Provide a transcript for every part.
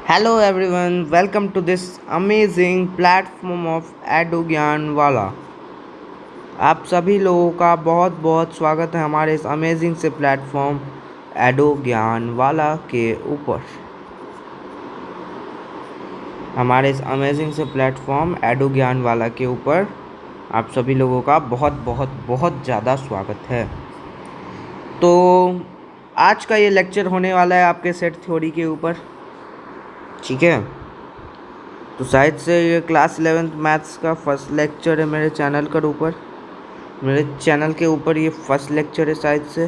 Hello everyone, welcome to this amazing platform of एडो ज्ञान वाला। आप सभी लोगों का बहुत बहुत स्वागत है हमारे इस अमेजिंग से प्लेटफॉर्म एडो ज्ञान वाला के ऊपर। हमारे इस अमेजिंग से प्लेटफॉर्म एडो ज्ञान वाला के ऊपर आप सभी लोगों का बहुत बहुत बहुत ज़्यादा स्वागत है। तो आज का ये लेक्चर होने वाला है आपके सेट थ्योरी के ऊपर, ठीक है। तो शायद से ये क्लास 11th मैथ्स का फर्स्ट लेक्चर है मेरे चैनल के ऊपर। मेरे चैनल के ऊपर ये फर्स्ट लेक्चर है शायद से।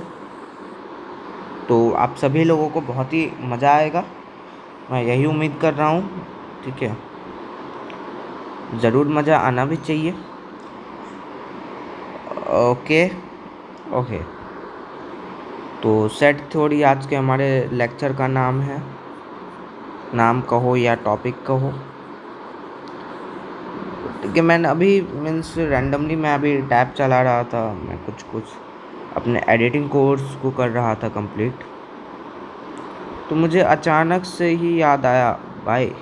तो आप सभी लोगों को बहुत ही मज़ा आएगा, मैं यही उम्मीद कर रहा हूँ, ठीक है। ज़रूर मज़ा आना भी चाहिए। Okay okay. तो सेट थ्योरी आज के हमारे लेक्चर का नाम है, नाम कहो या टॉपिक कहो, ठीक है। मैंने अभी मीन्स रैंडमली मैं अभी टैब चला रहा था, मैं कुछ अपने एडिटिंग कोर्स को कर रहा था कंप्लीट। तो मुझे अचानक से ही याद आया, भाई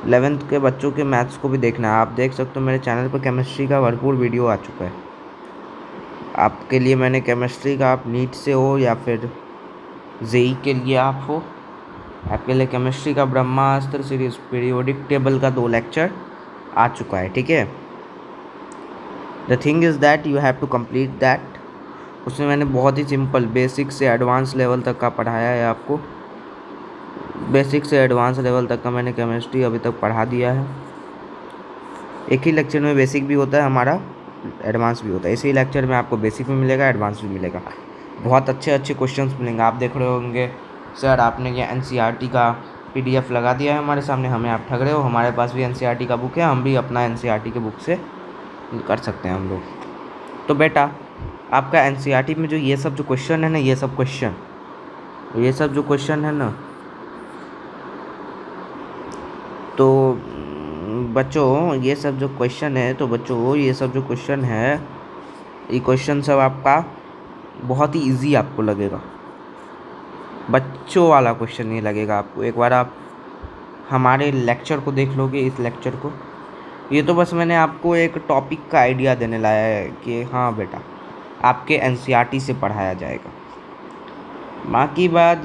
11th के बच्चों के मैथ्स को भी देखना है। आप देख सकते हो मेरे चैनल पर केमिस्ट्री का भरपूर वीडियो आ चुका है आपके लिए। मैंने केमिस्ट्री का, आप नीट से हो या फिर जेई के लिए आप हो, आपके लिए केमिस्ट्री का ब्रह्मास्त्र सीरीज पीरियोडिक टेबल का 2 लेक्चर आ चुका है, ठीक है। The thing is that you have to complete that. उसमें मैंने बहुत ही सिंपल बेसिक से एडवांस लेवल तक का पढ़ाया है आपको। बेसिक से एडवांस लेवल तक का मैंने केमिस्ट्री अभी तक पढ़ा दिया है। एक ही लेक्चर में बेसिक भी होता है हमारा, एडवांस भी होता है। इसी लेक्चर में आपको बेसिक भी मिलेगा, एडवांस भी मिलेगा। बहुत अच्छे अच्छे क्वेश्चंस मिलेंगे। आप देख रहे होंगे सर आपने ये एनसीईआरटी का पीडीएफ लगा दिया है हमारे सामने, हमें आप ठग रहे हो। हमारे पास भी एनसीईआरटी का बुक है, हम भी अपना एनसीईआरटी के बुक से कर सकते हैं हम लोग। तो बेटा आपका एनसीईआरटी में जो ये सब जो क्वेश्चन है ना, ये सब जो क्वेश्चन है ना, तो बच्चों ये सब जो क्वेश्चन है, तो बच्चों ये सब जो क्वेश्चन है, ये क्वेश्चन सब आपका बहुत ही इजी आपको लगेगा। बच्चों वाला क्वेश्चन नहीं लगेगा आपको। एक बार आप हमारे लेक्चर को देख लोगे, इस लेक्चर को, ये तो बस मैंने आपको एक टॉपिक का आइडिया देने लाया है कि हाँ बेटा आपके एनसीईआरटी से पढ़ाया जाएगा। बाकी बात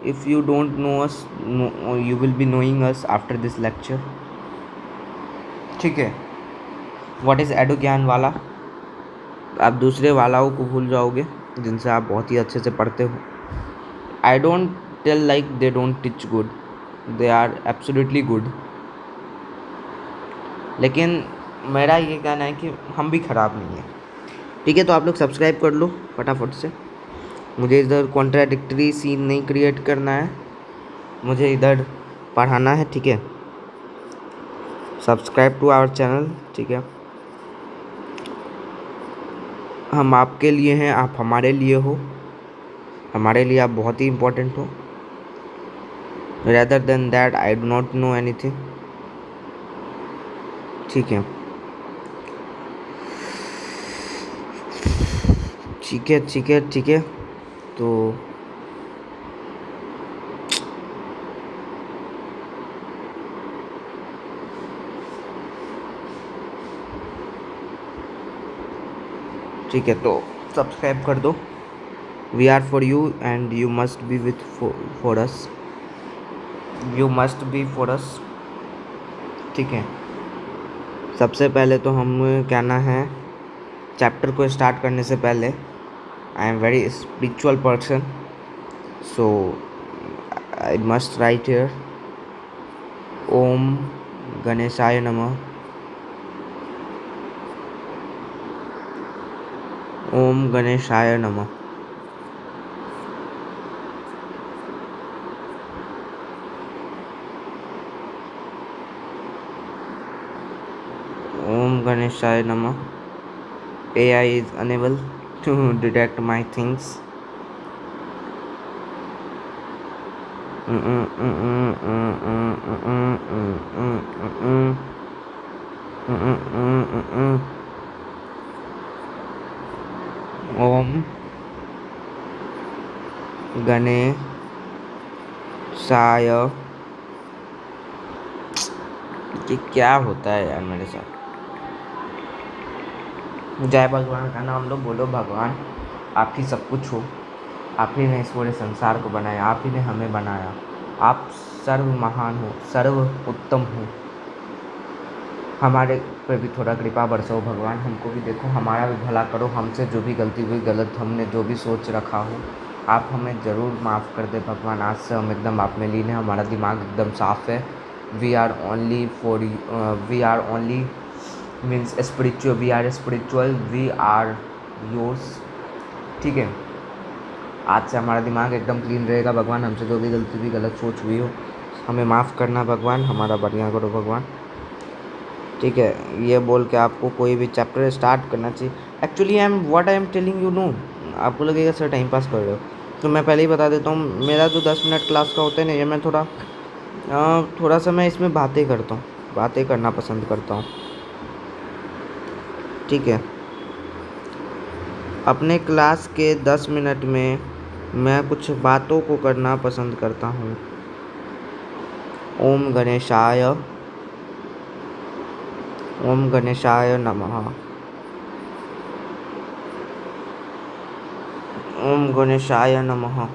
if you don't know us, you will be knowing us after this lecture, ठीक है। व्हाट इज़ एडो ज्ञान वाला, आप दूसरे वालाओं को भूल जाओगे जिनसे आप बहुत ही अच्छे से पढ़ते हो। I don't tell like they don't teach good, they are absolutely good. लेकिन मेरा ये कहना है कि हम भी ख़राब नहीं हैं, ठीक है। तो आप लोग सब्सक्राइब कर लो फटाफट से। मुझे इधर कॉन्ट्राडिक्टरी सीन नहीं क्रिएट करना है, मुझे इधर पढ़ाना है, ठीक है। सब्सक्राइब टू आवर चैनल, ठीक है। हम आपके लिए हैं, आप हमारे लिए हो। हमारे लिए आप बहुत ही इम्पोर्टेंट हो। Rather than that I do not know anything, ठीक है। ठीक है ठीक है ठीक है। तो ठीक है, तो सब्सक्राइब कर दो। We are for you and you must be with for us, you must be for us, ठीक है। सबसे पहले तो हम कहना है, चैप्टर को स्टार्ट करने से पहले, I am very spiritual person, so I must write here Om गणेशाय नमः, ओम गणेशाय नमः। ओम गणेशाय नमः। AI is unable to detect my things. ओम गणेशाय कि क्या होता है यार मेरे साथ। जय भगवान का नाम लो, बोलो भगवान आप ही सब कुछ हो, आप ही ने इस पूरे संसार को बनाया, आप ही ने हमें बनाया, आप सर्व महान हो, सर्व उत्तम हो। हमारे पे भी थोड़ा कृपा बरसाओ भगवान, हमको भी देखो, हमारा भी भला करो, हमसे जो भी गलती हुई, गलत हमने जो भी सोच रखा हो आप हमें ज़रूर माफ़ कर दे भगवान। आज से हम एकदम आप में लीन हैं, हमारा दिमाग एकदम साफ़ है। We are only for we are only means spiritual, we are spiritual, we are yours. ठीक है, आज से हमारा दिमाग एकदम क्लीन रहेगा भगवान। हमसे जो भी गलती हुई, गलत सोच हुई हो, हमें माफ़ करना भगवान, हमारा बढ़िया करो भगवान। ठीक है, ये बोल के आपको कोई भी चैप्टर स्टार्ट करना चाहिए। Actually I am telling you know, आपको लगेगा सर टाइम पास कर रहे हो, तो मैं पहले ही बता देता हूँ, मेरा जो 10 मिनट क्लास का होता है ना, ये मैं थोड़ा सा मैं इसमें बातें करता हूँ, बातें करना पसंद करता हूँ। ठीक है, अपने क्लास के 10 मिनट में मैं कुछ बातों को करना पसंद करता हूँ। ओम गणेशाय, ओम गणेशाय नमः, ओम गणेशाय नमः।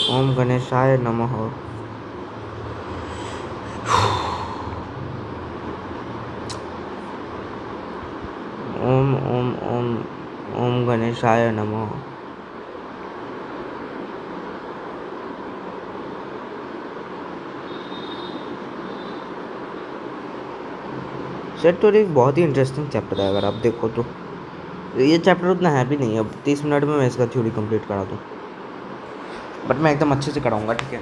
ओम गणेशाय नमः। ओम ओम ओम ओम गणेशाय नमः। सेट तो एक बहुत ही इंटरेस्टिंग चैप्टर है, अगर आप देखो तो ये चैप्टर उतना है भी नहीं, अब 30 मिनट में मैं इसका थ्योरी कंप्लीट करा दूँ, बट मैं एकदम अच्छे से कराऊँगा। ठीक है,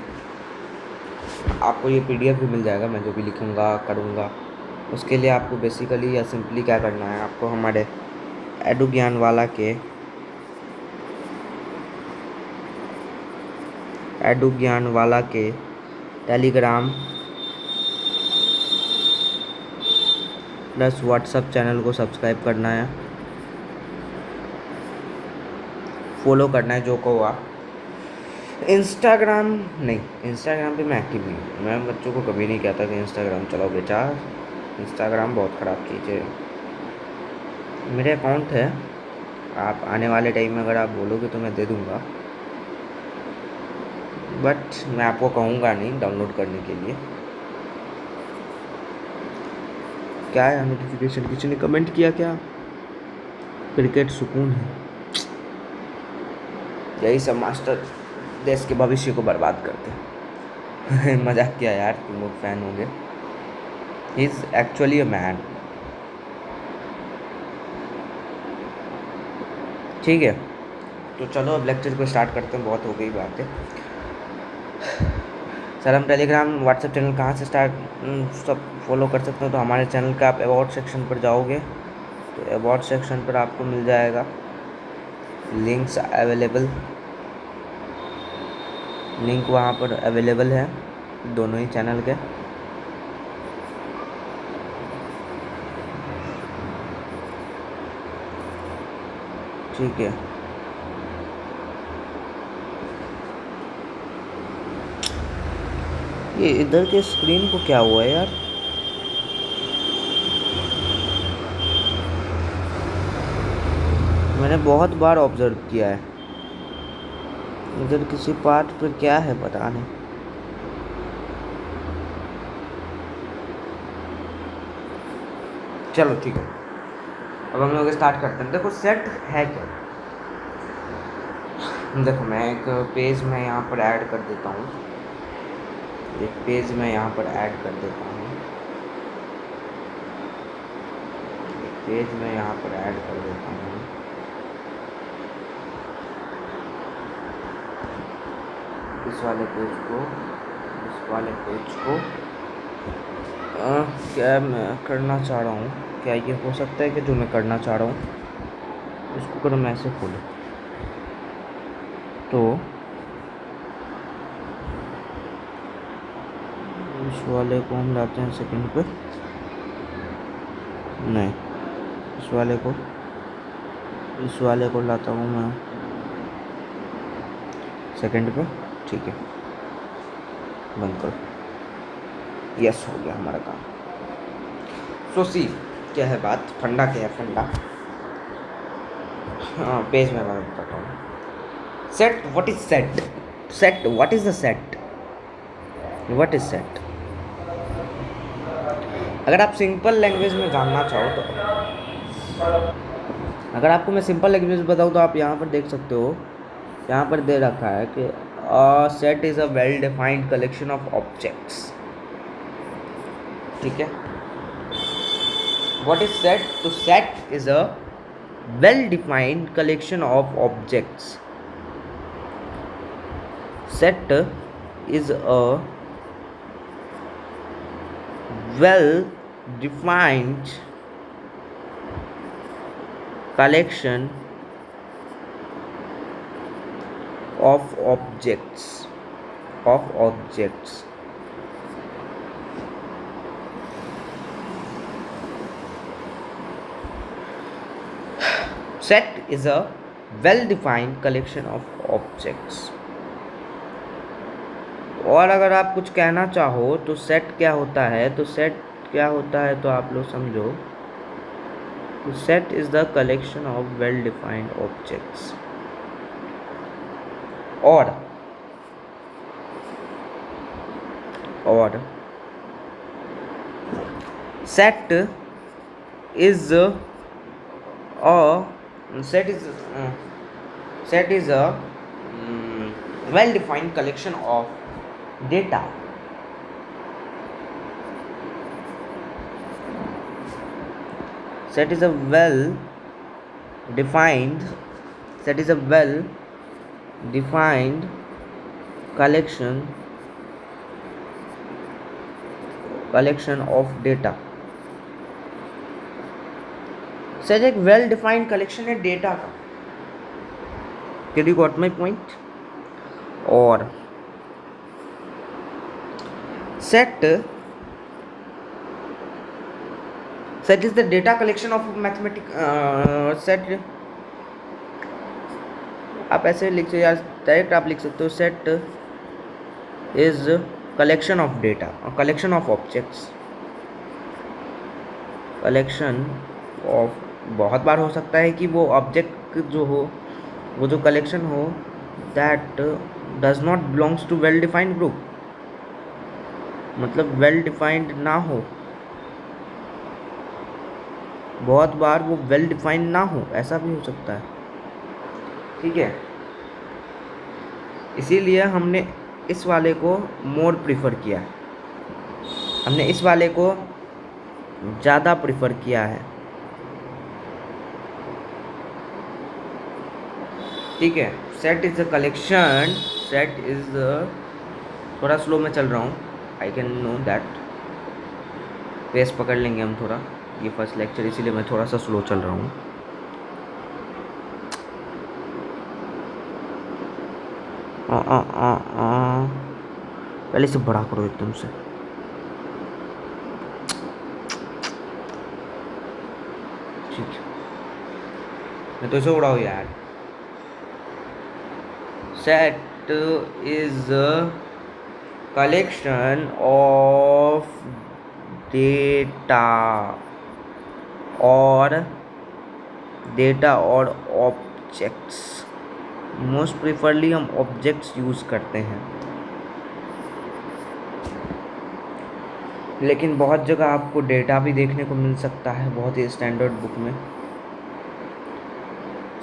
आपको ये PDF भी मिल जाएगा, मैं जो भी लिखूँगा करूँगा। उसके लिए आपको बेसिकली या सिंपली क्या करना है, आपको हमारे एडू ज्ञान वाला के टेलीग्राम प्लस व्हाट्सअप चैनल को सब्सक्राइब करना है, फॉलो करना है जो को हुआ। इंस्टाग्राम नहीं, इंस्टाग्राम पे मैं एक्टिव नहीं हूँ। मैं बच्चों को कभी नहीं कहता कि इंस्टाग्राम चलाओ बेटा, इंस्टाग्राम बहुत ख़राब चीज़ है। मेरे अकाउंट है, आप आने वाले टाइम में अगर आप बोलोगे तो मैं दे दूँगा, बट मैं आपको कहूँगा नहीं डाउनलोड करने के लिए। क्या है नोटिफिकेशन, किसी ने कमेंट किया क्या? क्रिकेट सुकून है, यही सब मास्टर देश के भविष्य को बर्बाद करते हैं। मजाक किया यार, तुम लोग फैन होंगे। He is actually a man. ठीक है, तो चलो अब लेक्चर को स्टार्ट करते हैं, बहुत हो गई बातें। सर हम टेलीग्राम व्हाट्सएप चैनल कहाँ से सब फॉलो कर सकते हो, तो हमारे चैनल का आप अबाउट सेक्शन पर जाओगे तो अबाउट सेक्शन पर आपको मिल जाएगा लिंक्स अवेलेबल, लिंक वहाँ पर अवेलेबल है दोनों ही चैनल के। ठीक है, ये इधर के स्क्रीन को क्या हुआ है यार? मैंने बहुत बार ऑब्जर्व किया है, इधर किसी पार्ट पर क्या है पता नहीं। चलो ठीक है, अब हम लोग स्टार्ट करते हैं। देखो सेट है क्या, देखो मैं एक पेज में यहाँ पर ऐड कर देता हूँ, एक पेज में यहाँ पर ऐड कर देता हूँ, एक पेज में यहाँ पर ऐड कर देता हूँ। इस वाले पेज को क्या मैं करना चाह रहा हूँ, क्या ये हो सकता है कि जो मैं करना चाह रहा हूँ इसको करो मैं ऐसे खोलूँ, तो इस वाले को हम लाते हैं सेकंड पे, नहीं इस वाले को लाता हूँ मैं सेकंड पे, ठीक है, बंद करो। यस, हो गया हमारा काम। सो सी, क्या है बात, फंडा क्या है फंडा। हाँ, पेज में मैं बताता हूँ। Set, what is set? Set, what is the set? What is set? अगर आप सिंपल लैंग्वेज में जानना चाहो तो, अगर आपको मैं सिंपल लैंग्वेज में बताऊँ तो आप यहाँ पर देख सकते हो, यहाँ पर दे रखा है कि set is a well defined collection of objects. ठीक है, व्हाट इज सेट? तो set is a well defined collection of objects. Set is a well defined collection of objects. Set is a well defined collection of objects. और अगर आप कुछ कहना चाहो तो सेट क्या होता है, तो सेट क्या होता है तो आप लोग समझो, set is the collection of well defined objects. और सेट इज a well defined collection of data. Set is a well defined collection of data. Set एक वेल डिफाइंड कलेक्शन है डेटा का। Did you got my point? और set is the data collection of set, आप ऐसे लिख सकते यार, direct आप लिख सकते हो set is collection of data और collection of objects. Collection of, बहुत बार हो सकता है कि वो ऑब्जेक्ट जो हो, वो जो कलेक्शन हो, that does not belongs to well defined group, मतलब वेल डिफाइंड ना हो, बहुत बार वो वेल डिफाइंड ना हो, ऐसा भी हो सकता है। ठीक है, इसीलिए हमने इस वाले को मोर प्रीफर किया है, हमने इस वाले को ज़्यादा प्रीफर किया है। ठीक है, set is a collection, set is, थोड़ा स्लो में चल रहा हूँ, I can know that, pace पकड़ लेंगे हम थोड़ा, ये फर्स्ट लेक्चर इसीलिए मैं थोड़ा सा स्लो चल रहा हूँ। पहले से बड़ा करो एकदम से। ठीक है, मैं तो इसे उड़ाओ यार। Set is collection of data और ऑब्जेक्ट्स। मोस्ट प्रिफरली हम ऑब्जेक्ट्स यूज़ करते हैं, लेकिन बहुत जगह आपको डेटा भी देखने को मिल सकता है, बहुत ही स्टैंडर्ड बुक में।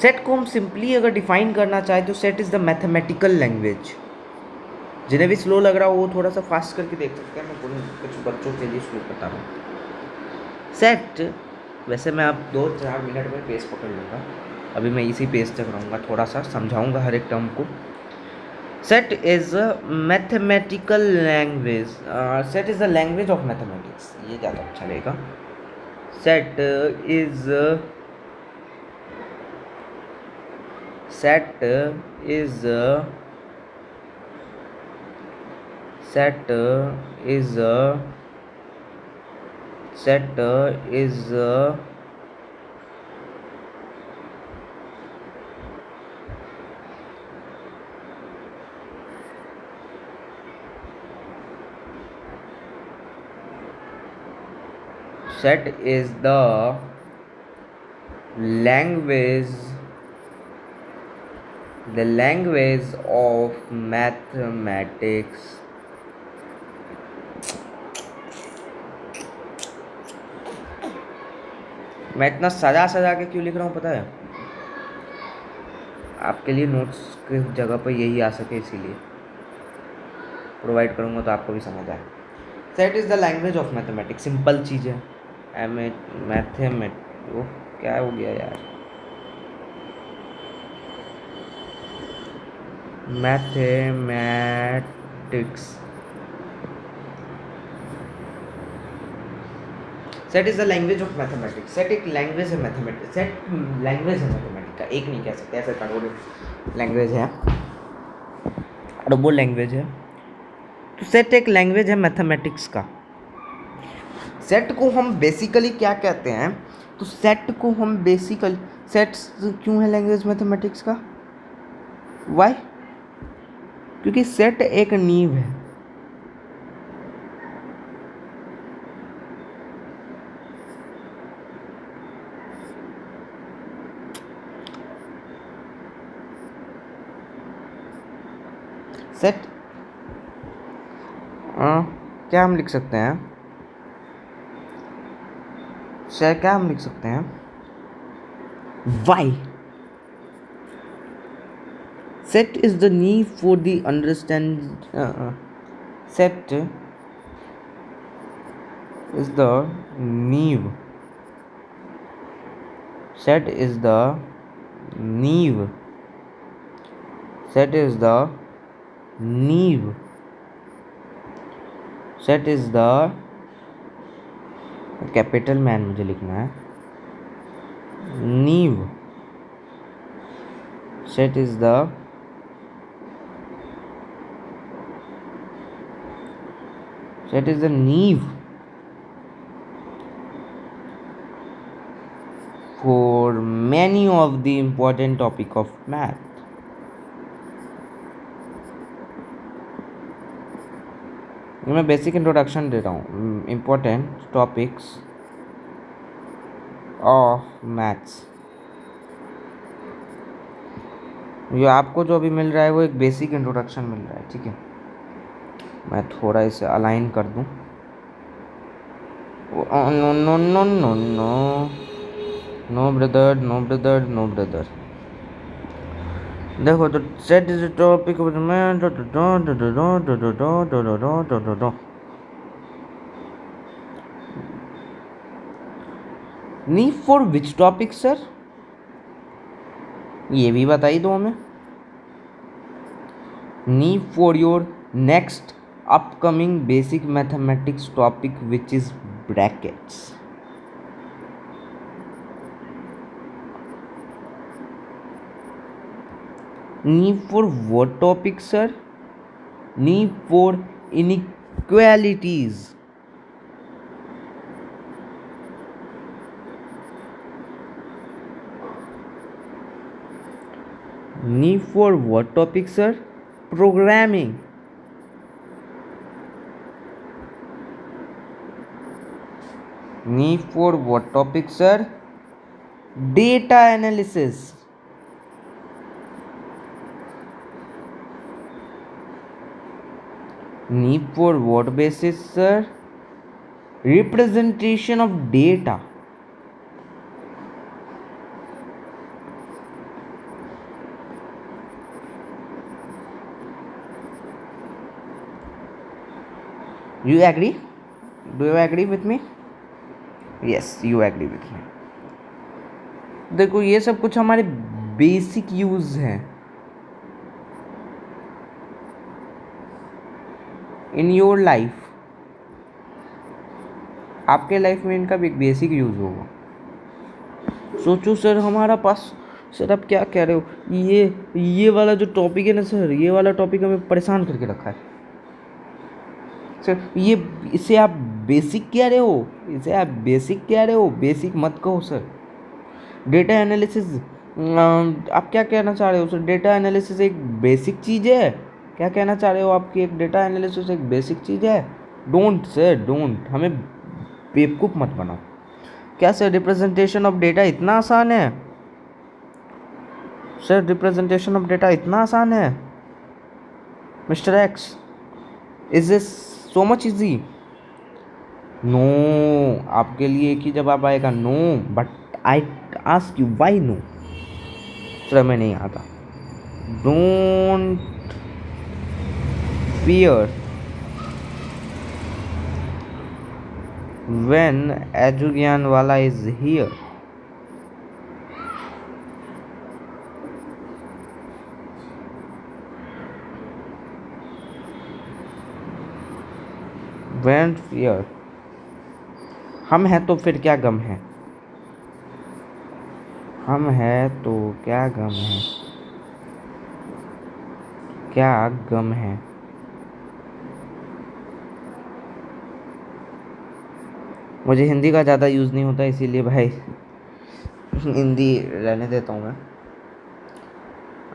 सेट को हम सिंपली अगर डिफाइन करना चाहे तो set is the mathematical language. जिन्हें भी स्लो लग रहा हो वो थोड़ा सा फास्ट करके देख सकते हैं, मैं कुछ बच्चों के लिए स्लो बता रहा हूँ। सेट, वैसे मैं अब 2-4 मिनट में पेस पकड़ लूँगा, अभी मैं इसी पेस तक रहूँगा, थोड़ा सा समझाऊँगा हर एक टर्म को। Set is mathematical language, set is the language of mathematics, ये ज़्यादा अच्छा रहेगा। Set is set is set is set is set is the language of mathematics. मैं इतना सजा सजा के क्यों लिख रहा हूँ पता है? आपके लिए नोट्स की जगह पर यही आ सके, इसीलिए प्रोवाइड करूँगा तो आपको भी समझ आए। Set is the language of mathematics, simple चीज़ है। मैथमेट क्या हो गया यार, mathematics. Set is the language of mathematics. Set एक लैंग्वेज है मैथमेटिक्स, सेट लैंग्वेज है मैथमेटिक्स का, एक नहीं कह सकते, ऐसे करोड़ों लैंग्वेज है, अरबों लैंग्वेज है। तो सेट एक लैंग्वेज है मैथमेटिक्स का। सेट को हम बेसिकली क्या कहते हैं? तो सेट को हम बेसिकली, सेट क्यों है लैंग्वेज मैथमेटिक्स का? वाई? क्योंकि सेट एक नींव है। सेट क्या हम लिख सकते हैं? क्या हम लिख सकते हैं? Y? Set is the need for the understand. Set is the need. Set is the need. Set is the need. Set is the capital में मुझे लिखना है, नीव। सेट इज द नीव for many of the important topic of math. मैं basic introduction दे रहा हूँ, important topics of maths. ये आपको जो अभी मिल रहा है वो एक बेसिक इंट्रोडक्शन मिल रहा है, ठीक है। मैं थोड़ा इसे अलाइन कर दूँ। No no no no no no brother, no brother, no brother. देखो तो set is topic need for which topic sir, ये भी बताई दो हमें। Need for your next upcoming basic mathematics topic which is brackets. Need for what topic, sir? Need for inequalities. Need for what topic, sir? Programming. Need for what topic, sir? Data analysis. Need for what basis, sir? Representation of data. You agree? Do you agree with me? Yes, you agree with me. देखो ये सब कुछ हमारे basic use हैं in your life. आपके life में इनका भी एक बेसिक यूज होगा। सोचो सर, हमारा पास, सर आप क्या कह रहे हो, ये वाला जो टॉपिक है ना सर, ये वाला टॉपिक हमें परेशान करके रखा है सर। इसे आप बेसिक कह रहे हो, बेसिक मत कहो सर। डेटा एनालिसिस, आप क्या कहना चाह रहे हो सर? डेटा एनालिसिस एक बेसिक चीज़ है? क्या कहना चाह रहे हो आप कि एक डेटा एनालिसिस एक बेसिक चीज़ है? डोंट सर, डोंट, हमें बेवकूफ़ मत बनाओ। क्या सर रिप्रेजेंटेशन ऑफ डेटा इतना आसान है? सर रिप्रेजेंटेशन ऑफ डेटा इतना आसान है mister X? Is this so much easy? No, आपके लिए एक ही जवाब आएगा, no. But I ask you why no? Sir मैं नहीं आता। डोंट फियर व्हेन एजुज्ञान वाला इज हियर। व्हेन फियर, हम हैं तो फिर क्या गम है? हम हैं तो क्या गम है? क्या गम है? मुझे हिंदी का ज़्यादा यूज़ नहीं होता, इसीलिए भाई हिंदी रहने देता हूँ मैं।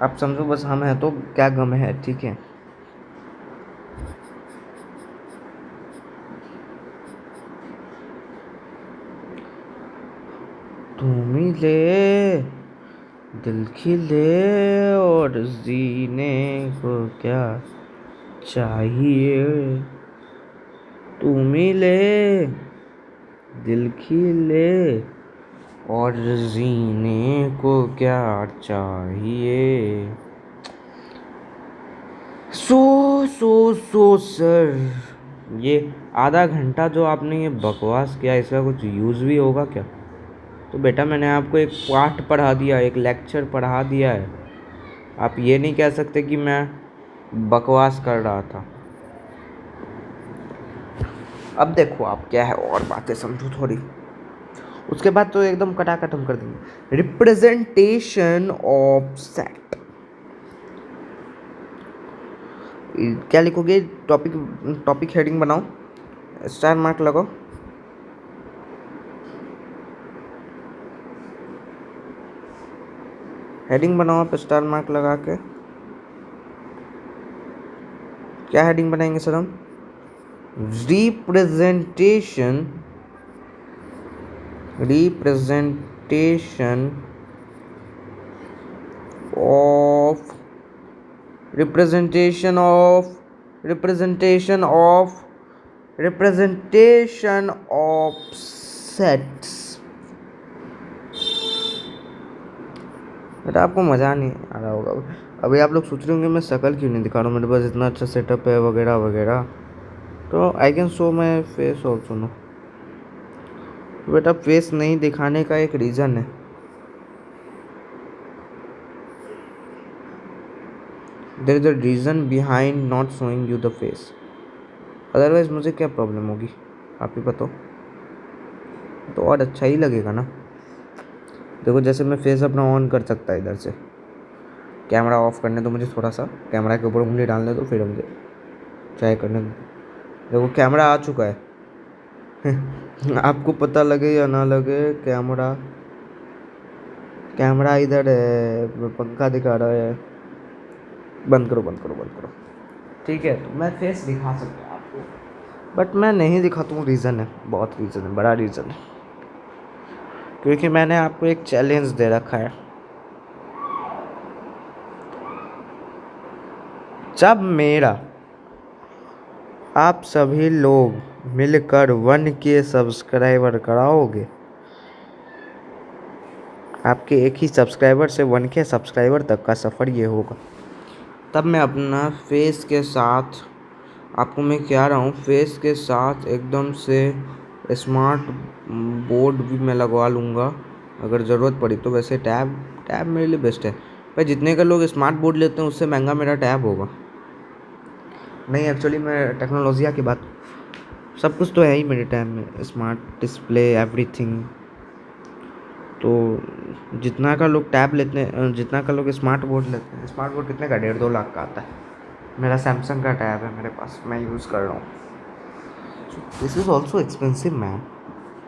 आप समझो बस, हम हैं तो क्या गम है, ठीक है। तुम ही ले दिल खिले और जीने को क्या चाहिए। तुम ही ले दिल खिले और जीने को क्या चाहिए। सो सर, ये आधा घंटा जो आपने ये बकवास किया, इसका कुछ यूज़ भी होगा क्या? तो बेटा मैंने आपको एक पाठ पढ़ा दिया, एक लेक्चर पढ़ा दिया है। आप ये नहीं कह सकते कि मैं बकवास कर रहा था। अब देखो आप क्या है, और बातें समझो थोड़ी, उसके बाद तो एकदम कटाकट हम कर देंगे। रिप्रेजेंटेशन ऑफ सेट, क्या लिखोगे? टॉपिक हेडिंग बनाओ, स्टार मार्क लगाओ। हेडिंग बनाओ आप स्टार मार्क लगा के। क्या हेडिंग बनाएंगे सर हम? Representation of representation of sets। बेटा आपको मज़ा नहीं आ रहा होगा। अभी आप लोग सोच रहे होंगे मैं शक्ल क्यों नहीं दिखा रहा हूँ, मेरे पास इतना अच्छा सेटअप है वगैरह वगैरह। तो I can show my face also no. बेटा फेस नहीं दिखाने का एक रीज़न है। There is a reason behind not showing you the face, otherwise मुझे क्या प्रॉब्लम होगी आप ही बताओ। तो और अच्छा ही लगेगा ना। देखो जैसे मैं फेस अपना ऑन कर सकता है, इधर से कैमरा ऑफ करने दो मुझे, थोड़ा सा कैमरा के ऊपर उंगली डालने दो, फिर मुझे ट्राई करने दो। देखो कैमरा आ चुका है आपको पता लगे या ना लगे, कैमरा इधर है, पंखा दिखा रहा है। बंद करो बंद करो बंद करो। ठीक है, तो मैं फेस दिखा सकता हूँ आपको, बट मैं नहीं दिखाता हूँ। रीज़न है, बहुत रीज़न है, बड़ा रीज़न है, क्योंकि मैंने आपको एक चैलेंज दे रखा है। जब मेरा आप सभी लोग मिलकर 1K सब्सक्राइबर कराओगे, आपके एक ही सब्सक्राइबर से 1K सब्सक्राइबर तक का सफ़र ये होगा, तब मैं अपना फेस के साथ, आपको मैं क्या रहा हूँ, फेस के साथ एकदम से स्मार्ट बोर्ड भी मैं लगवा लूँगा अगर ज़रूरत पड़ी तो। वैसे टैब मेरे लिए बेस्ट है भाई, जितने का लोग स्मार्ट बोर्ड लेते हैं उससे महंगा मेरा टैब होगा। नहीं एक्चुअली मैं टेक्नोलॉजिया की बात, सब कुछ तो है ही मेरे टैब में, स्मार्ट डिस्प्ले एवरीथिंग। तो जितना का लोग टैब लेते हैं, जितना का लोग स्मार्ट बोर्ड लेते हैं, स्मार्ट बोर्ड कितने का, 1.5-2 लाख का आता है। मेरा सैमसंग का टैब है मेरे पास, मैं यूज़ कर रहा हूँ। This is also expensive man.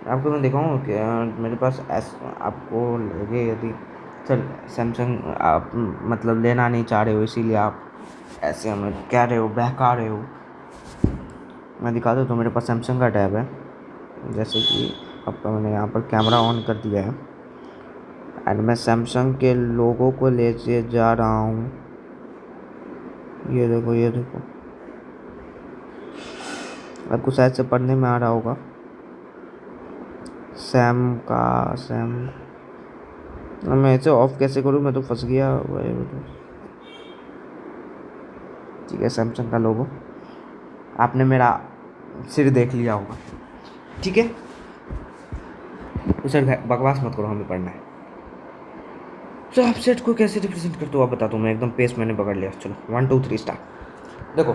आपको मैं दिखाऊँ कि मेरे पास आपको लगे यदि चल सैमसंग आप मतलब लेना नहीं चाह रहे हो, इसीलिए आप ऐसे हमें कह रहे हो, बहका रहे हो। मैं दिखा दूँ तो मेरे पास सैमसंग का टैब है, जैसे कि अब मैंने यहाँ पर कैमरा ऑन कर दिया है एंड मैं सैमसंग के लोगों को ले जा रहा हूँ। ये देखो, ये देखो, आपको शायद से पढ़ने में आ रहा होगा सैम। मैं इसे ऑफ कैसे करूँ, मैं तो फंस गया। ठीक है, सैमसंग का लोगो, आपने मेरा सिर देख लिया होगा। ठीक है, सर बकवास मत करो, हमें पढ़ना है। तो आप सेट को कैसे रिप्रेजेंट करते हो आप बता दो, मैं एकदम पेस मैंने पकड़ लिया। चलो 1 2 3 स्टार्ट। देखो,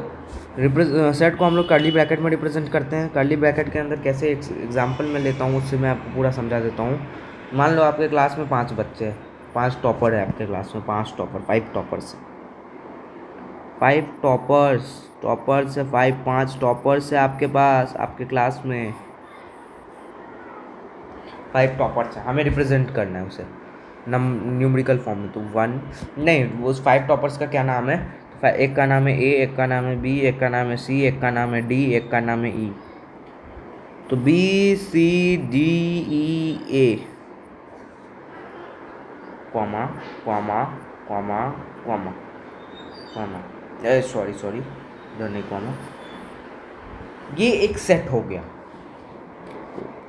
सेट को हम लोग कर्ली ब्रैकेट में रिप्रेजेंट करते हैं। कर्ली ब्रैकेट के अंदर कैसे एग्जांपल मैं लेता हूँ, उससे मैं आपको पूरा समझा देता हूँ। मान लो आपके क्लास में 5 बच्चे हैं, 5 टॉपर है आपके क्लास में, 5 टॉपर, 5 टॉपर्स, 5 टॉपर्स है, 5 टॉपर्स है आपके पास, आपके क्लास में 5 टॉपर्स है। हमें रिप्रेजेंट करना है उसे न्यूमेरिकल फॉर्म में। तो 1 नहीं, वो उस 5 टॉपर्स का क्या नाम है, तो एक का नाम है ए, एक का नाम है बी, एक का नाम है सी, एक का नाम है डी, एक का नाम है ई। तो B C D E A, comma comma comma comma comma, sorry इधर नहीं कॉमा। ये एक सेट हो गया।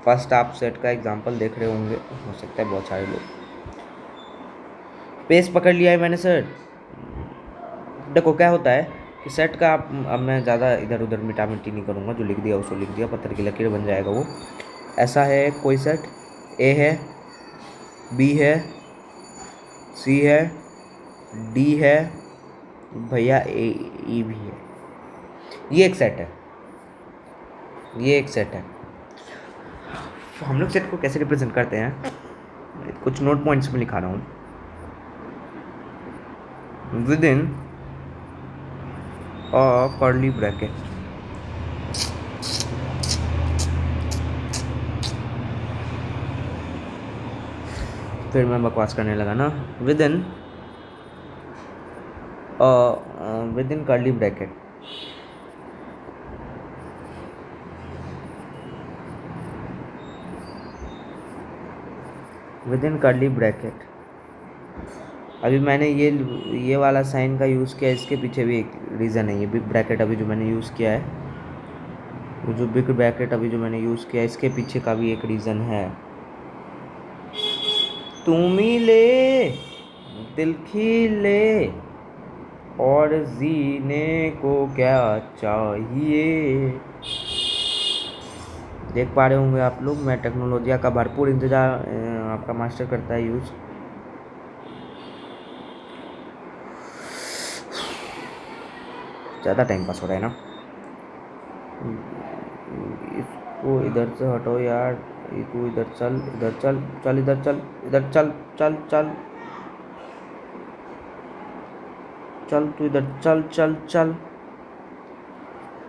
फर्स्ट आप सेट का एग्जांपल देख रहे होंगे, हो सकता है बहुत सारे लोग। पेज पकड़ लिया है मैंने सर। देखो क्या होता है कि सेट का आप, अब मैं ज़्यादा इधर उधर मिटा मिटी नहीं करूँगा, जो लिख दिया उसको लिख दिया, पत्थर की लकीर बन जाएगा वो। ऐसा है कोई सेट, ए है, बी है, सी है, डी है, भैया ए ई भी है। ये एक सेट है, ये एक सेट है। हम लोग सेट को कैसे रिप्रेजेंट करते हैं, कुछ नोट पॉइंट्स में लिखा रहा हूँ। विदिन अ कर्ली ब्रैकेट, फिर मैं बकवास करने लगा ना। Within curly bracket, within curly bracket. अभी मैंने ये वाला साइन का यूज़ किया, इसके पीछे भी एक रीज़न है। ये बिग ब्रैकेट अभी जो मैंने यूज़ किया है, वो जो बिग ब्रैकेट अभी जो मैंने यूज़ किया है, इसके पीछे का भी एक रीज़न है। तुम ही ले दिल खिले और जीने को क्या चाहिए। देख पा रहे होंगे आप लोग, मैं टेक्नोलॉजी का भरपूर इंतजार आपका मास्टर करता है यूज़। ज़्यादा टाइम पास हो रहा है ना, इसको इधर से हटो यार। तू इधर चल, इधर चल, चल इधर चल, इधर चल, चल चल चल, तू इधर चल चल चल।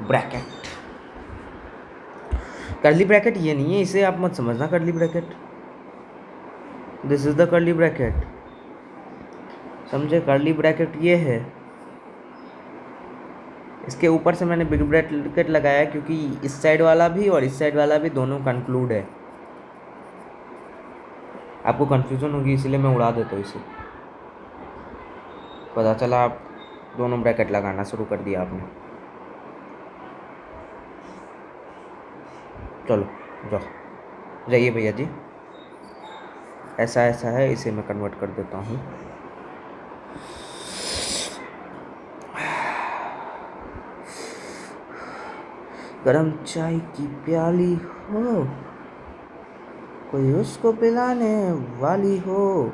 ब्रैकेट, कर्ली ब्रैकेट ये नहीं है, इसे आप मत समझना curly bracket. This is the curly bracket, समझे। कर्ली ब्रैकेट ये है, इसके ऊपर से मैंने बिग ब्रैकेट लगाया क्योंकि इस साइड वाला भी और इस साइड वाला भी दोनों कंक्लूड है। आपको कंफ्यूजन होगी इसलिए मैं उड़ा देता हूँ इसे। पता चला आप दोनों ब्रैकेट लगाना शुरू कर दिया आपने। चलो जाओ, जाइए भैया जी। ऐसा ऐसा है, इसे मैं कन्वर्ट कर देता हूँ। गरम चाय की प्याली हो, कोई उसको पिलाने वाली हो,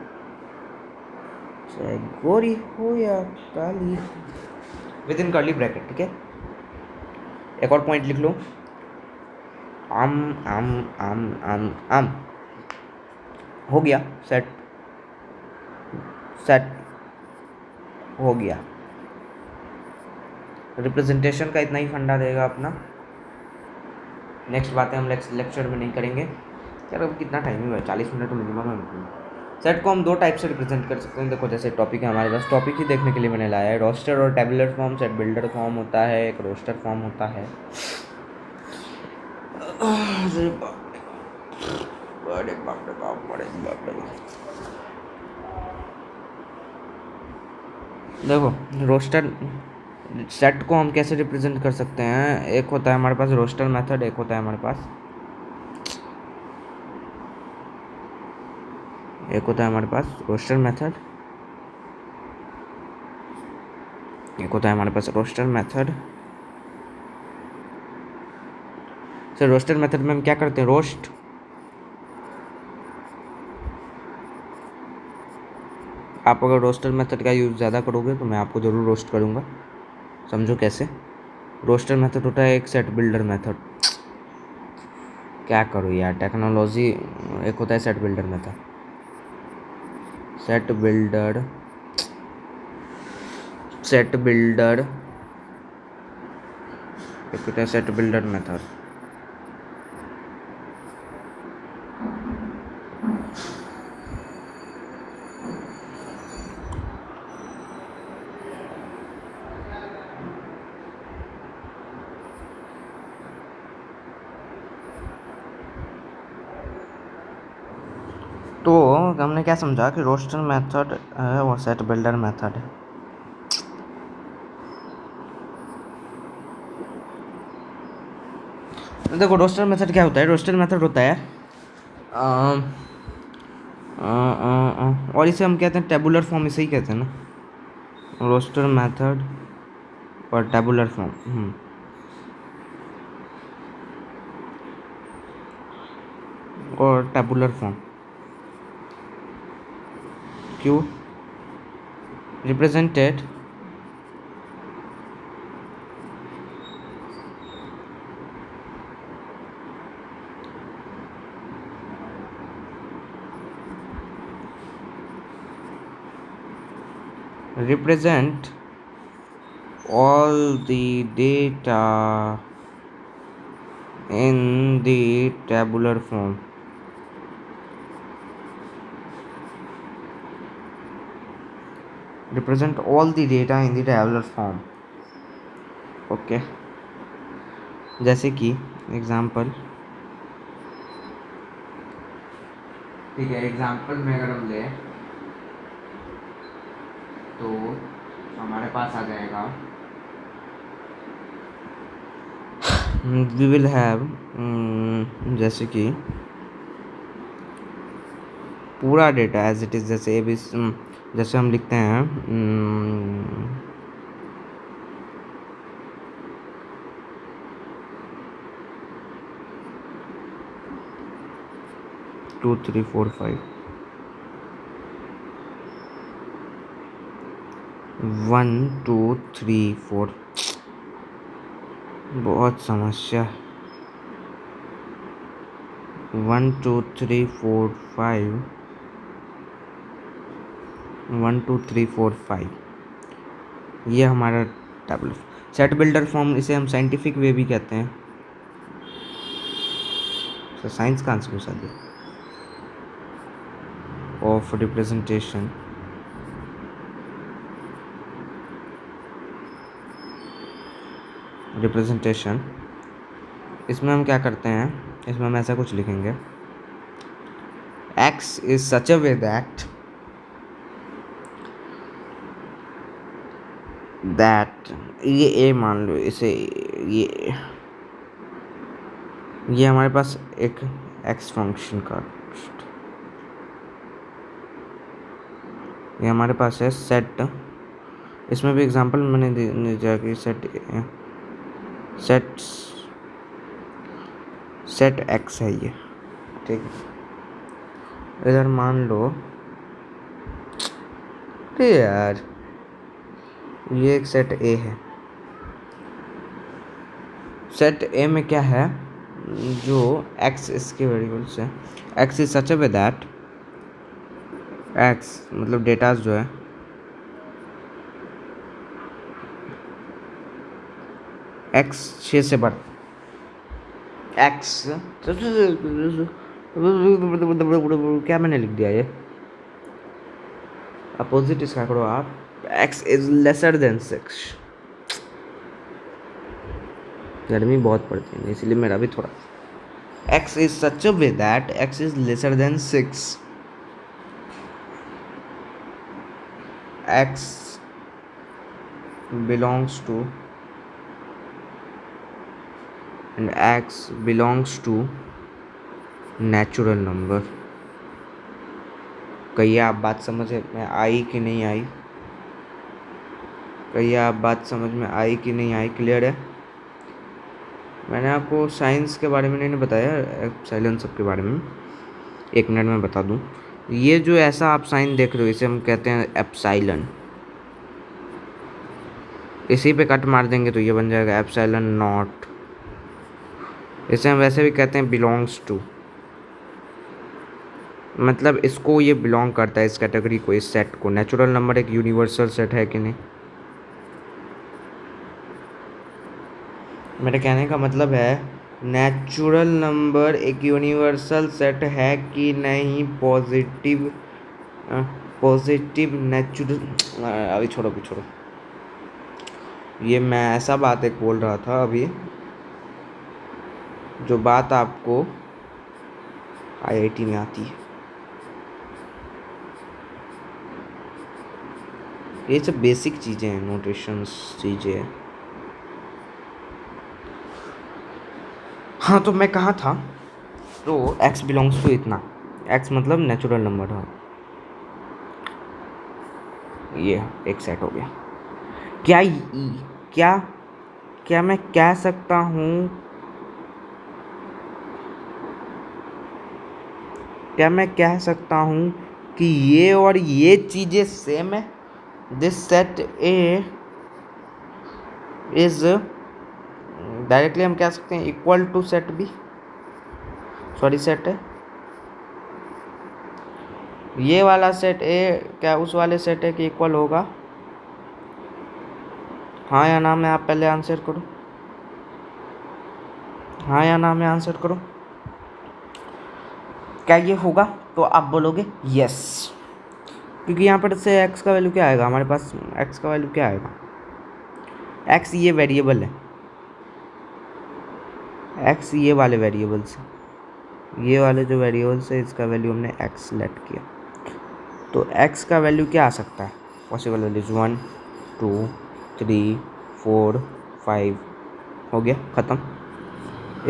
चाहे गोरी हो या काली। विद इन कर्ली ब्रैकेट, ठीक है। एक और पॉइंट लिख लो, आम आम आम आम आम। हो गया सेट, सेट हो गया। रिप्रेजेंटेशन का इतना ही फंडा रहेगा अपना। नेक्स्ट बातें हम लेक्चर में नहीं करेंगे। यार अब कितना टाइम हुआ है, 40 मिनट तो मिनिमम है। सेट को हम 2 टाइप से रिप्रेजेंट कर सकते हैं। देखो जैसे टॉपिक है हमारे पास, टॉपिक ही देखने के लिए मैंने लाया है। रोस्टर और tabular form, set builder form होता है, एक रोस्टर फॉर्म होता है। अरे बाप रे बाप, अरे बाप रे बाप। देखो रोस्टर सेट को हम कैसे रिप्रेजेंट कर सकते हैं, एक होता है हमारे पास रोस्टर मेथड, एक होता है हमारे पास रोस्टर मेथड, एक होता है हमारे पास roster method. Sir roster method में हम क्या करते हैं, रोस्ट, आप अगर रोस्टर मेथड का यूज़ ज़्यादा करोगे तो मैं आपको ज़रूर रोस्ट करूँगा, समझो कैसे। रोस्टर मेथड होता है एक सेट बिल्डर मेथड, क्या करूँ यार टेक्नोलॉजी। एक होता है set builder method, set builder एक होता है सेट बिल्डर मेथड। तो हमने क्या समझा कि रोस्टर मेथड है और सेट बिल्डर मेथड है। देखो रोस्टर मेथड क्या होता है, रोस्टर मेथड होता है और इसे हम कहते हैं टेबुलर फॉर्म, इसे ही कहते हैं ना, रोस्टर मेथड और टेबुलर फॉर्म। और टेबुलर फॉर्म क्यों represented represent all the data in the tabular form. Represent all the data in the tabular form. Okay जैसे कि एग्जाम्पल, ठीक है, एग्जाम्पल में अगर हम लें तो हमारे पास आ जाएगा, वी विल हैव, जैसे कि पूरा डेटा एज इट इज़, जैसे ए बी, जैसे हम लिखते हैं 2 3 4 5 1 2 3 4, बहुत समस्या। 1 2 3 4 5 1 2 3 4 5, ये हमारा टेबल सेट बिल्डर फॉर्म, इसे हम साइंटिफिक वे भी कहते हैं। तो साइंस का आंसर घुसा दिया ऑफ रिप्रेजेंटेशन, इसमें हम क्या करते हैं, इसमें हम ऐसा कुछ लिखेंगे, x is such a way that ये a मान लो इसे, ये हमारे पास एक x फंक्शन का, ये हमारे पास है सेट, इसमें भी एग्जांपल मैंने दिया कि सेट x है ये, ठीक है। इधर मान लो, अरे यार ये एक सेट a है, सेट a में क्या है, जो x इसके वेरिएबल्स है, x is such a way that, x मतलब डेटास जो है, x 6 से बढ़, x क्या मैंने लिख दिया, ये अपोजिट इसका करो आप, x इज लेसर देन 6। गर्मी बहुत पड़ती है इसलिए मेरा भी थोड़ा x is such a way that x is lesser than 6. X belongs to and x belongs to natural number. कहिए आप बात समझ में आई कि नहीं आई? कहिए आप बात समझ में आई कि नहीं आई? क्लियर है? मैंने आपको साइंस के बारे में नहीं बताया, एप्सिलॉन सब के बारे में 1 मिनट में बता दूं। ये जो ऐसा आप साइन देख रहे हो इसे हम कहते हैं एप्सिलॉन। इसी पे कट मार देंगे तो ये बन जाएगा एप्सिलॉन नॉट। इसे हम वैसे भी कहते हैं बिलोंग्स टू, मतलब इसको ये बिलोंग करता है, इस कैटेगरी को, इस सेट को। नेचुरल नंबर एक यूनिवर्सल सेट है कि नहीं? मेरे कहने का मतलब है नेचुरल नंबर एक यूनिवर्सल सेट है कि नहीं? पॉजिटिव नेचुरल, अभी छोड़ो अभी छोड़ो, ये मैं ऐसा बात एक बोल रहा था अभी जो बात आपको आईआईटी में आती है। ये सब बेसिक चीज़ें हैं, नोटेशंस चीज़ें हैं। हाँ तो मैं कहाँ था? तो x बिलोंग्स टू इतना, x मतलब नेचुरल नंबर। हाँ ये एक सेट हो गया। क्या क्या क्या मैं कह सकता हूँ, क्या मैं कह सकता हूँ कि ये और ये चीज़ें सेम है? This set A is directly हम कह सकते हैं equal to set B, sorry set है। ये वाला सेट ए क्या उस वाले सेट ए के इक्वल होगा? हाँ या ना में आप पहले आंसर करो, हाँ या ना में आंसर करो। क्या ये होगा? तो आप बोलोगे यस, क्योंकि यहाँ पर से x का वैल्यू क्या आएगा हमारे पास? x का वैल्यू क्या आएगा? x ये वेरिएबल है, x ये वाले वेरिएबल्स, ये वाले जो वेरिएबल्स है इसका वैल्यू हमने x सेलेक्ट किया। तो x का वैल्यू क्या आ सकता है? पॉसिबल वैल्यूज 1 2 3 4 5, हो गया ख़त्म।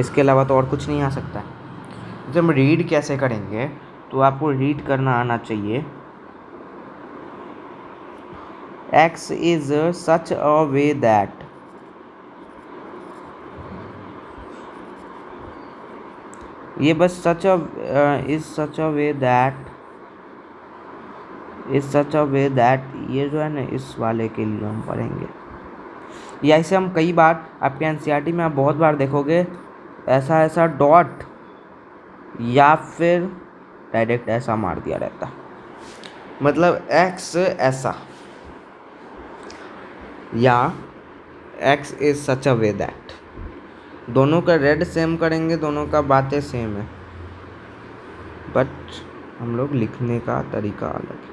इसके अलावा तो और कुछ नहीं आ सकता है। जब हम रीड कैसे करेंगे तो आपको रीड करना आना चाहिए। x is such a way that, ये बस such is such a way that, is such a way that, ये जो है ना इस वाले के लिए हम पढ़ेंगे। या इसे हम कई बार आपके एनसीईआरटी में आप बहुत बार देखोगे ऐसा ऐसा डॉट या फिर डायरेक्ट ऐसा मार दिया रहता, मतलब x ऐसा या x is such a way that. दोनों का रेड सेम करेंगे, दोनों का बातें सेम है, बट हम लोग लिखने का तरीका अलग है।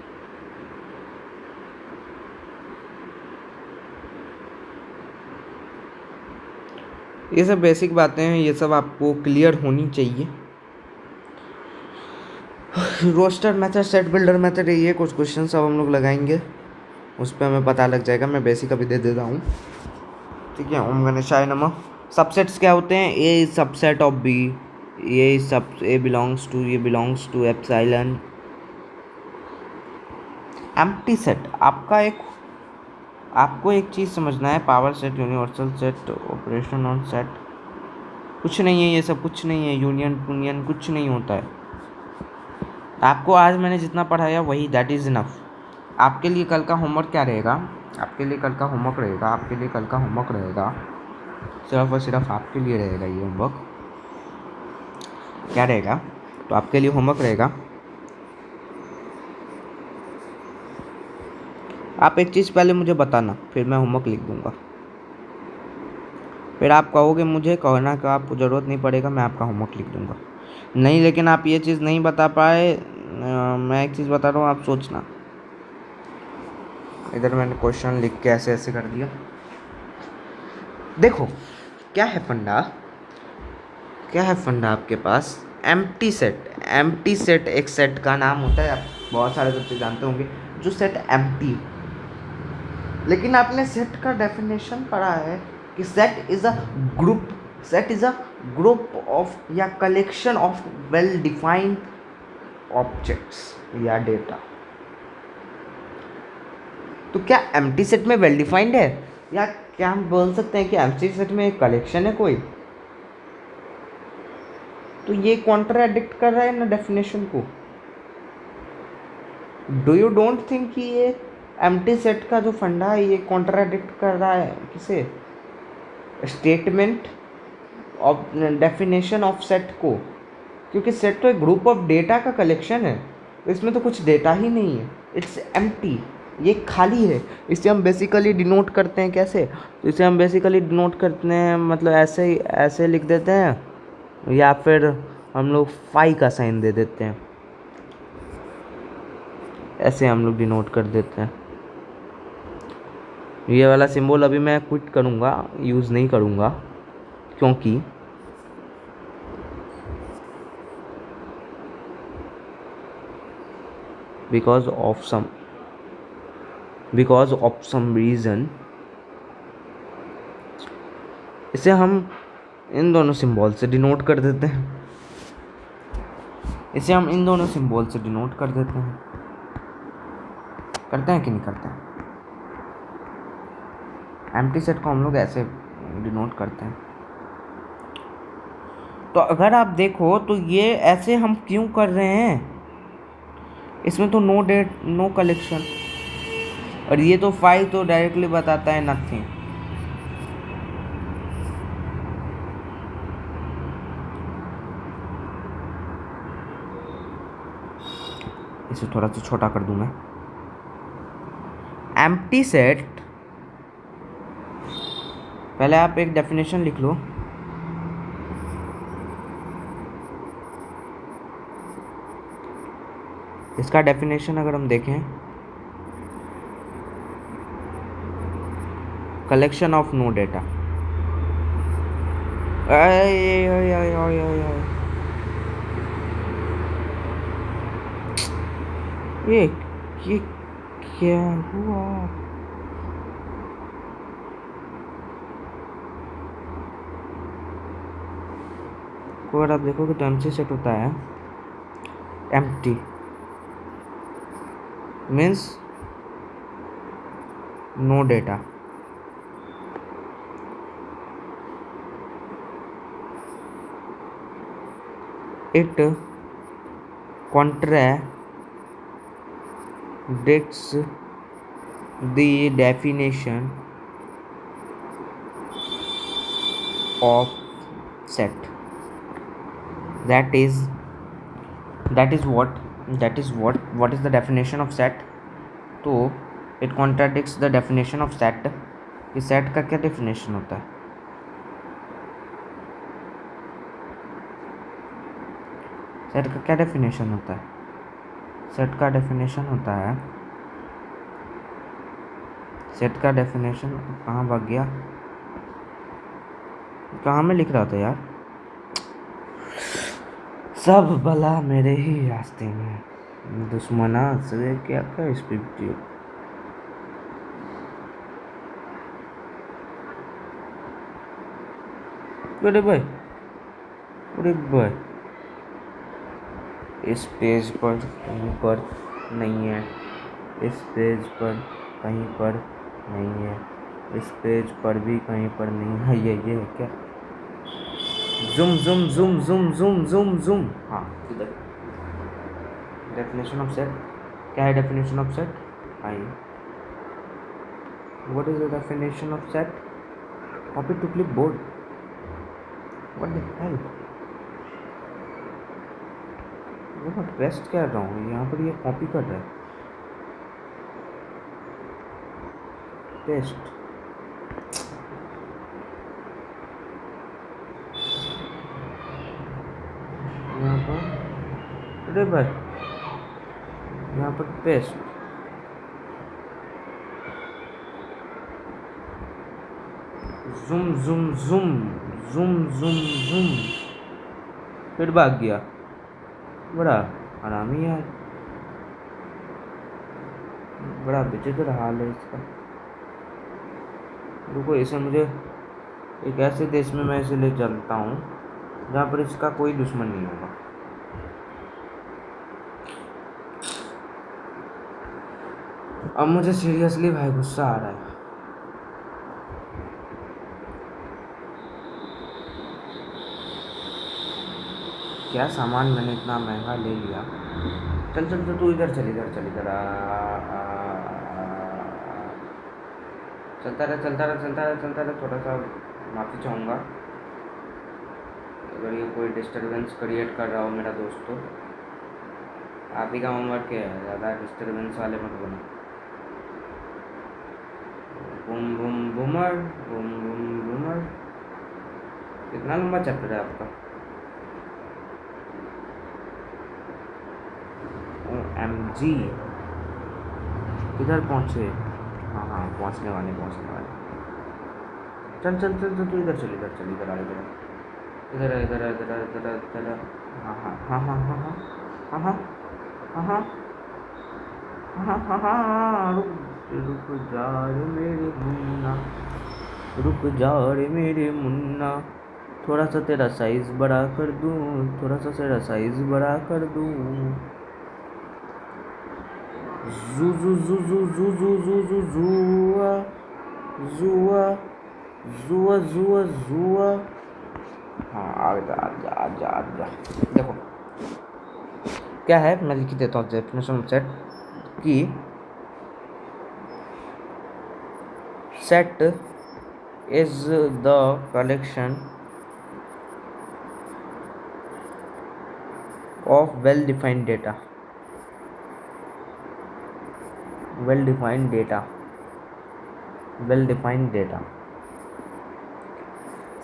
ये सब बेसिक बातें हैं, ये सब आपको क्लियर होनी चाहिए। Roster method, set builder method, ये कुछ क्वेश्चन सब हम लोग लगाएंगे, उस पर हमें पता लग जाएगा। मैं बेसिक अभी दे देता हूँ, ठीक है? ओम गणेशाय नमः। सबसेट्स क्या होते हैं? A is subset of B, ये सब ए बिलोंग्स टू, ये belongs to epsilon. Empty set आपको एक चीज़ समझना है, power set, universal set, operation on set, कुछ नहीं है ये सब, कुछ नहीं है। यूनियन कुछ नहीं होता है। आपको आज मैंने जितना पढ़ाया वही, दैट इज़ इनफ। आपके लिए कल का होमवर्क क्या रहेगा? आपके लिए कल का होमवर्क रहेगा सिर्फ और सिर्फ आपके लिए रहेगा। ये होमवर्क क्या रहेगा? तो आपके लिए होमवर्क रहेगा, आप एक चीज़ पहले मुझे बताना, फिर मैं होमवर्क लिख दूंगा। फिर आप कहोगे मुझे कहना का आपको ज़रूरत नहीं पड़ेगा, मैं आपका होमवर्क लिख दूंगा। नहीं, लेकिन आप ये चीज़ नहीं बता पाए, मैं एक चीज़ बता रहा हूँ, आप सोचना। इधर मैंने क्वेश्चन लिख के ऐसे ऐसे कर दिया। देखो क्या है फंडा, क्या है फंडा आपके पास? Empty set. एम्प्टी सेट एक सेट का नाम होता है, आप बहुत सारे बच्चे जानते होंगे, जो सेट एम्प्टी। लेकिन आपने सेट का डेफिनेशन पढ़ा है कि set is a group, set is a group of या collection of well defined objects या डेटा। तो क्या एम्प्टी सेट में वेल डिफाइंड है, या क्या हम बोल सकते हैं कि एम्प्टी सेट में एक कलेक्शन है कोई? तो ये कॉन्ट्राडिक्ट कर रहा है ना डेफिनेशन को। डू यू डोंट थिंक कि ये एम्प्टी सेट का जो फंडा है ये कॉन्ट्राडिक्ट कर रहा है किसे? Statement of definition of set को। क्योंकि सेट तो एक ग्रुप ऑफ डेटा का कलेक्शन है, तो इसमें तो कुछ डेटा ही नहीं है, इट्स एम्प्टी, ये खाली है। इसे हम बेसिकली डिनोट करते हैं कैसे? तो इसे हम बेसिकली डिनोट करते हैं, मतलब ऐसे ही ऐसे लिख देते हैं, या फिर हम लोग फाई का साइन दे देते हैं, ऐसे हम लोग डिनोट कर देते हैं। ये वाला सिंबल अभी मैं क्विट करूँगा, यूज़ नहीं करूँगा, क्योंकि because of some reason इसे हम इन दोनों सिंबल से डिनोट कर देते हैं, इसे हम इन दोनों सिंबल से डिनोट कर देते हैं। करते हैं कि नहीं करते हैं? एम्प्टी सेट को हम लोग ऐसे डिनोट करते हैं। तो अगर आप देखो तो ये ऐसे हम क्यों कर रहे हैं? इसमें तो नो डेट नो कलेक्शन, और ये तो फाइल तो डायरेक्टली बताता है नथिंग। इसे थोड़ा सा छोटा कर दूं मैं। एम्प्टी सेट, पहले आप एक डेफिनेशन लिख लो। इसका डेफिनेशन अगर हम देखें, कलेक्शन ऑफ नो डेटा। ये ये क्या हुआ? अगर आप देखोगे तो एम्प्टी सेट होता है, empty means no data. It contradicts the definition of set. That is what is the definition of set? तो it contradicts the definition of set। कि set का क्या definition होता है? सेट का क्या डेफिनेशन होता है? सेट का डेफिनेशन होता है, सेट का डेफिनेशन कहाँ भाग गया? कहाँ मैं लिख रहा था यार? सब भला मेरे ही रास्ते में, दुश्मना से क्या क्या स्पीड। अरे भाई, अरे भाई, इस पेज पर कहीं पर नहीं है, इस पेज पर कहीं पर नहीं है, इस पेज पर भी कहीं पर नहीं है। ये है क्या? Zoom zoom zoom zoom zoom zoom zoom. हाँ, इधर डेफिनेशन ऑफ सेट क्या है? Definition of set I, what is the definition of set? Copy to clipboard, what the hell? मैं पेस्ट कर रहा हूँ यहाँ पर, ये कॉपी कर रहा है। पेस्ट, यहाँ पर, अरे भाई, यहाँ पर paste, zoom zoom zoom zoom zoom zoom. फिर भाग गया, बड़ा हरामी यार, बड़ा विचित्र हाल है इसका। रुको, इसे मुझे एक ऐसे देश में मैं इसे ले चलता हूँ जहाँ पर इसका कोई दुश्मन नहीं होगा। अब मुझे सीरियसली भाई गुस्सा आ रहा है। क्या सामान मैंने इतना महंगा ले लिया। चल चल चल, तू इधर चल, इधर चल, इधर चलता रहा, चलता रहा, चलता रहा, चलता रहा। थोड़ा सा माफ़ी चाहूँगा अगर ये कोई डिस्टरबेंस क्रिएट कर रहा हो मेरा दोस्त, तो आप ही का होमवर्क है, ज़्यादा डिस्टरबेंस वाले मत बनो। Boom boom boomer, boom boom boomer. कितना लंबा चैप्टर है आपका? OMG, किधर पहुँचे? हाँ हाँ, पहुँचने वाले, पहुँचने वाले। चल चल चल चल, तू इधर चल, इधर चल, इधर आ, इधर इधर इधर इधर इधर इधर। हाँ हाँ हाँ हाँ हाँ हाँ हाँ हाँ हाँ हाँ हाँ हाँ। रुक रुक जा रे मेरे मुन्ना, रुक जा रे मेरे मुन्ना, थोड़ा सा तेरा साइज बड़ा कर दूँ, थोड़ा सा तेरा साइज बड़ा कर दूँ। जू जू जू जू जू जू जू जू जुआ जुआ जुआ जुआ जुआ। हाँ, आजा आजा आजा आजा। देखो क्या है, मैं लिख देता हूँ डेफिनेशन सेट कि set is the collection of well defined data, well defined data, well defined data.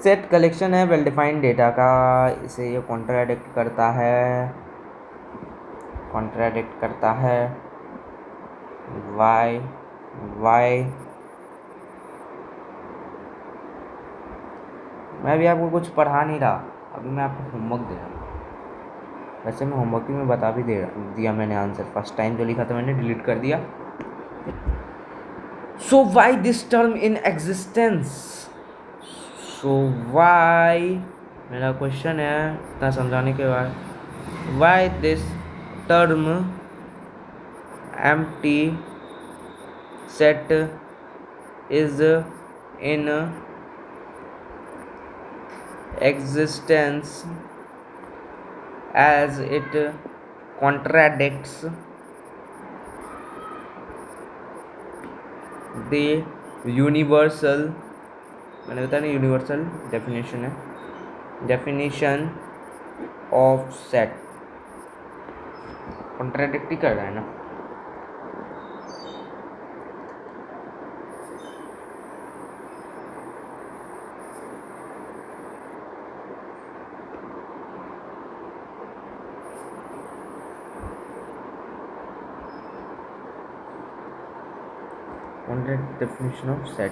Set collection है वेल डिफाइंड डेटा का, इसे ये कॉन्ट्राडिक्ट करता है, कॉन्ट्राडिक्ट करता है। वाई वाई मैं अभी आपको कुछ पढ़ा नहीं रहा, अभी मैं आपको होमवर्क दे रहा हूँ। वैसे मैं होमवर्क में बता भी दिया मैंने आंसर, फर्स्ट टाइम जो लिखा था मैंने डिलीट कर दिया। So why this term in existence, so why, मेरा क्वेश्चन है इतना समझाने के बाद, why this term empty set is in existence as it contradicts the universal, मैंने बताया ना यूनिवर्सल डेफिनेशन है, डेफिनेशन ऑफ सेट। कॉन्ट्राडिक्ट ही कर रहा है ना। डेफिनेशन ऑफ सेट,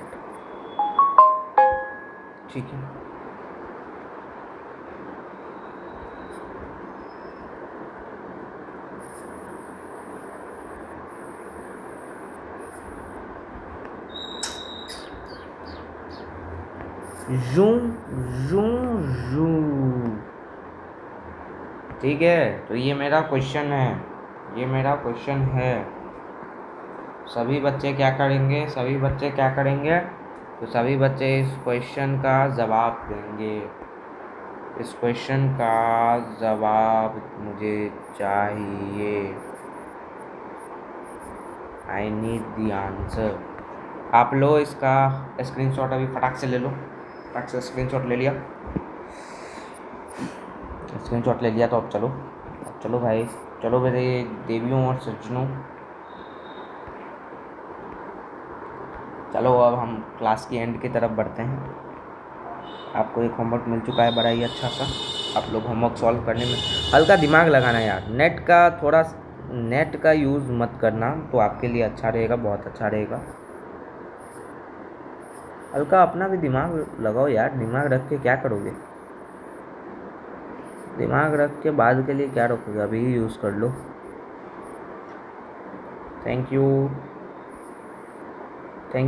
ठीक है। जू जू जू, ठीक है। तो ये मेरा क्वेश्चन है, ये मेरा क्वेश्चन है। सभी बच्चे क्या करेंगे, सभी बच्चे क्या करेंगे, तो सभी बच्चे इस क्वेश्चन का जवाब देंगे। इस क्वेश्चन का जवाब मुझे चाहिए, आई नीड द आंसर। आप लो इसका स्क्रीनशॉट, अभी फटाक से ले लो, फटाक से स्क्रीनशॉट ले लिया, स्क्रीनशॉट ले लिया तो अब चलो, अब चलो भाई, चलो मेरे देवियों और सज्जनों, चलो अब हम क्लास की एंड की तरफ बढ़ते हैं। आपको एक होमवर्क मिल चुका है बड़ा ही अच्छा सा, आप लोग होमवर्क सॉल्व करने में हल्का दिमाग लगाना यार, नेट का थोड़ा, नेट का यूज़ मत करना तो आपके लिए अच्छा रहेगा, बहुत अच्छा रहेगा। हल्का अपना भी दिमाग लगाओ यार, दिमाग रख के क्या करोगे। दिमाग रख के बाद के लिए क्या रखोगे, अभी ही यूज़ कर लो। Thank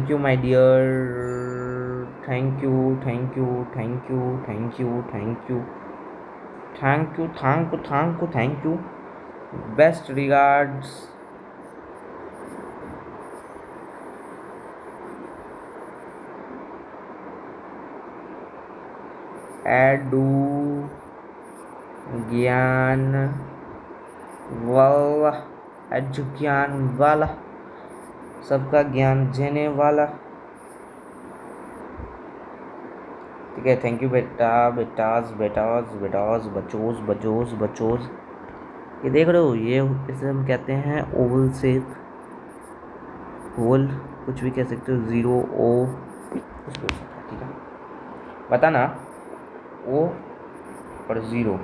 you my dear, thank you thank you thank you thank you thank you thank you thank you thank you thank you. Best regards. Edu Gyan वाला, एडू ज्ञान वाला, सबका ज्ञान देने वाला। ठीक है, थैंक यू बेटा, बेटाज बेटाज बेटाज, बचोस बचोस बचोस। ये देख रहे हो, ये इसे हम कहते हैं ओवल शेप, होल कुछ भी कह सकते हो, 0 ओ कुछ भी हो सकता है। ठीक है, बताना ओ और 0,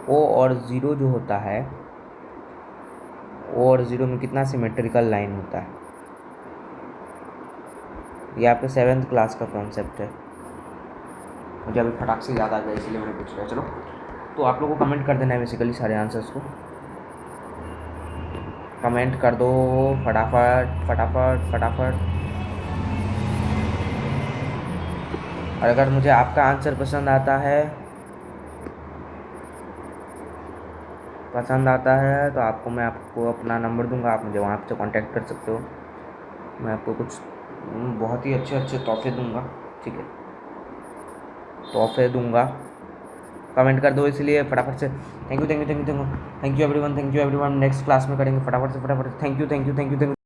ओ और 0 जो होता है, ओ और 0 में कितना सिमेट्रिकल लाइन होता है। ये आपके 7th क्लास का कॉन्सेप्ट है, मुझे अभी फटाक से याद आ गया इसलिए मैंने पूछ लिया। चलो, तो आप लोगों को कमेंट कर देना है बेसिकली सारे आंसर्स को, कमेंट कर दो फटाफट फटाफट फटाफट। और अगर मुझे आपका आंसर पसंद आता है तो आपको मैं आपको अपना नंबर दूंगा, आप मुझे वहाँ से कांटेक्ट कर सकते हो। मैं आपको कुछ बहुत ही अच्छे अच्छे तोहफे दूंगा। ठीक है, तोहफे दूंगा, कमेंट कर दो इसलिए फटाफट से। Thank you thank you thank you thank you thank you everyone, thank you everyone. Next class में करेंगे फटाफट से फटाफट। Thank you thank you thank you thank you.